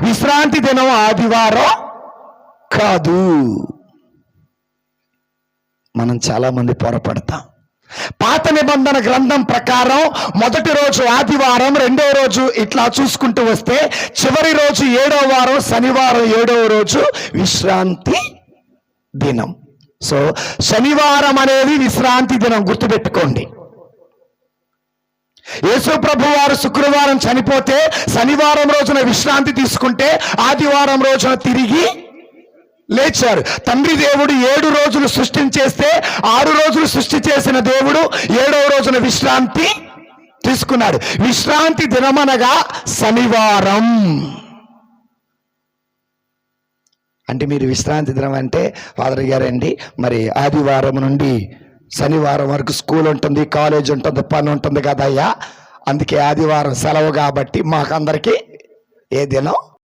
విశ్రాంతి దినం ఆదివారం కాదు. మనం చాలా మంది పొరపడతాం. పాత నిబంధన గ్రంథం ప్రకారం మొదటి రోజు ఆదివారం, రెండవ రోజు ఇట్లా చూసుకుంటూ వస్తే చివరి రోజు 7వ వారం శనివారం 7వ రోజు విశ్రాంతి దినం. సో శనివారం అనేది విశ్రాంతి దినం, గుర్తుపెట్టుకోండి. యేసు ప్రభు వారు శుక్రవారం చనిపోతే శనివారం రోజున విశ్రాంతి తీసుకుంటే ఆదివారం రోజున తిరిగి లేచారు. తండ్రి దేవుడు 7 రోజులు సృష్టించేస్తే 6 రోజులు సృష్టి చేసిన దేవుడు 7వ రోజున విశ్రాంతి తీసుకున్నాడు. విశ్రాంతి దినమనగా శనివారం. అంటే మీరు విశ్రాంతి దినం అంటే ఫాదర్ గారండి, మరి ఆదివారం నుండి శనివారం వరకు స్కూల్ ఉంటుంది, కాలేజ్ ఉంటుంది, పని ఉంటుంది కదయ్యా, అందుకే ఆదివారం సెలవు కాబట్టి మాకందరికీ ఏ దినం